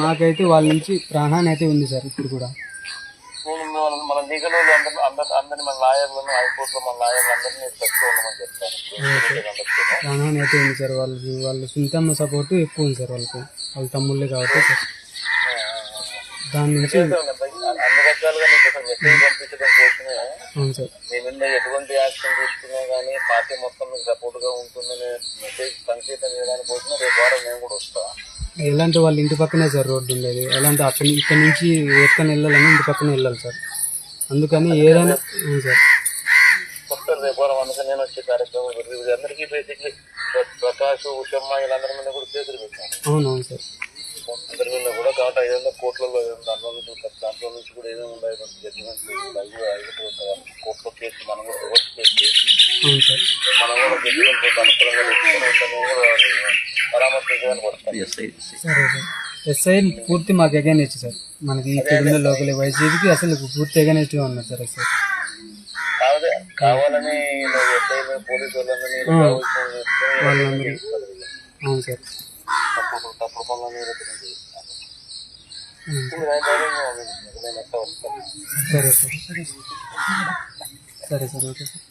మాకైతే వాళ్ళ నుంచి ప్రాణహాని అయితే ఉంది సార్ ఇప్పుడు కూడా. మన లీగల్ అందరినీ మన లాయర్లను హైకోర్టులో మన లాయర్లు అందరినీ పెట్టుకో ఉండమని చెప్తాను. ప్రాణహాని అయితే ఉంది సార్. వాళ్ళ సొంతమ్మ సపోర్ట్ ఎక్కువ ఉంది సార్ వాళ్ళకి, వాళ్ళ తమ్ముళ్ళే కాబట్టి సార్. దాని నుంచి అన్ని రకాలుగా నీకు అసలు మెసేజ్ పంపించడం కోసమే అవును సార్. మీ మీద ఎటువంటి యాక్షన్ తీసుకున్నా కానీ పార్టీ మొత్తం మీకు సపోర్ట్ గా ఉంటుందని మెసేజ్ సంకేతం చేయడానికి కోసమే రేపు వారం నేను కూడా వస్తా. ఎలాంటి వాళ్ళ ఇంటి పక్కనే సార్ రోడ్డు ఉండేది, ఎలాంటి ఇక్కడ నుంచి ఎత్తుకొని వెళ్ళాలని ఇంటి పక్కనే వెళ్ళాలి సార్. అందుకని ఏదైనా సార్ వస్తారు రేపు వారం. అందుకని నేను వచ్చే కార్యక్రమం అందరికీ బేసిక్లీ ప్రకాష్ ఉషమ్మ వీళ్ళందరి మీద కూడా కేసులు పెట్టాను. అవునవును సార్. అందరి మీద కూడా కాబట్టి 500 కోట్లలో దాంట్లో నుంచి కూడా ఏమేమి ఉన్నాయి జడ్జిమెంట్ కోర్టులో కేసు మనం కూడా రివర్స్ కేసు అవును సార్. మనం కూడా జడ్జిమెంట్ అనుకూలంగా పరామర్శించడానికి వస్తాం. సరే సార్. ఎస్ఐ పూర్తి మాకు ఎగైనెస్ట్ సార్. మనకి ఇక్కడ ఉన్న లోకల్ వైసీపీకి అసలు పూర్తి ఎగైనెస్ట్గా ఉన్నారు సార్ ఎస్ఐ. కావాలని పోలీసు వాళ్ళందరూ అవును సార్. తప్పుడు పనులని సరే సార్. సరే సార్ ఓకే సార్.